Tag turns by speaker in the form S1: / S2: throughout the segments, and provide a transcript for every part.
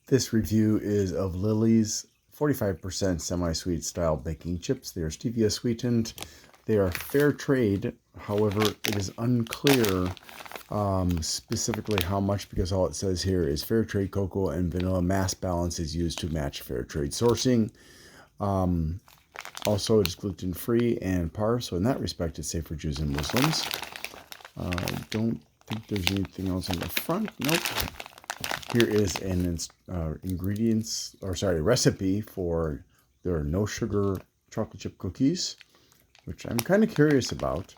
S1: This review is of Lily's 45% semi-sweet style baking chips. They are stevia sweetened. They are fair trade. However, it is unclear specifically how much, because all it says here is fair trade cocoa and vanilla mass balance is used to match fair trade sourcing. Also, it's gluten-free and parve, so in that respect, it's safe for Jews and Muslims. I don't think there's anything else on the front. Nope. Here is an recipe for their no sugar chocolate chip cookies, which I'm kind of curious about.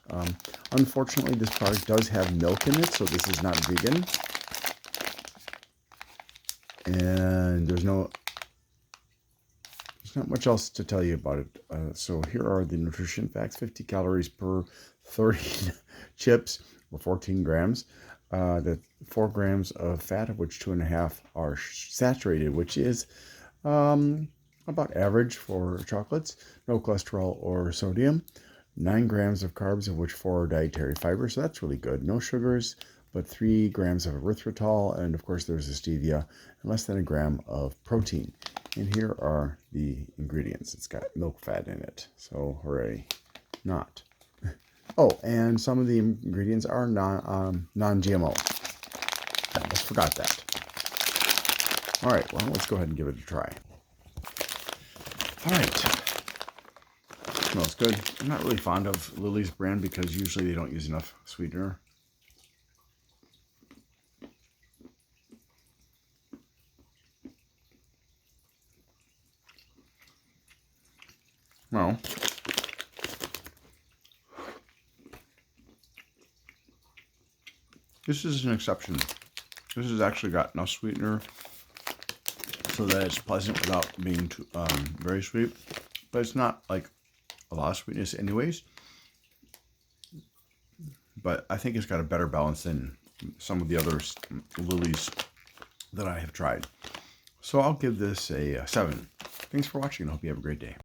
S1: Unfortunately, this product does have milk in it, so this is not vegan. And there's not much else to tell you about it. So here are the nutrition facts: 50 calories per 30 chips, or 14 grams. The 4 grams of fat, of which 2.5 are saturated, which is about average for chocolates. No cholesterol or sodium. 9 grams of carbs, of which 4 are dietary fiber, so that's really good. No sugars, but 3 grams of erythritol, and of course there's the stevia, and less than a gram of protein. And here are the ingredients. It's got milk fat in it, so hooray. Not. Oh, and some of the ingredients are non-GMO. I almost forgot that. All right, well, let's go ahead and give it a try. All right. Smells good. I'm not really fond of Lily's brand because usually they don't use enough sweetener. Well, this is an exception. This has actually got enough sweetener so that it's pleasant without being too, very sweet. But it's not like a lot of sweetness anyways. But I think it's got a better balance than some of the other Lily's that I have tried. So I'll give this a 7. Thanks for watching. I hope you have a great day.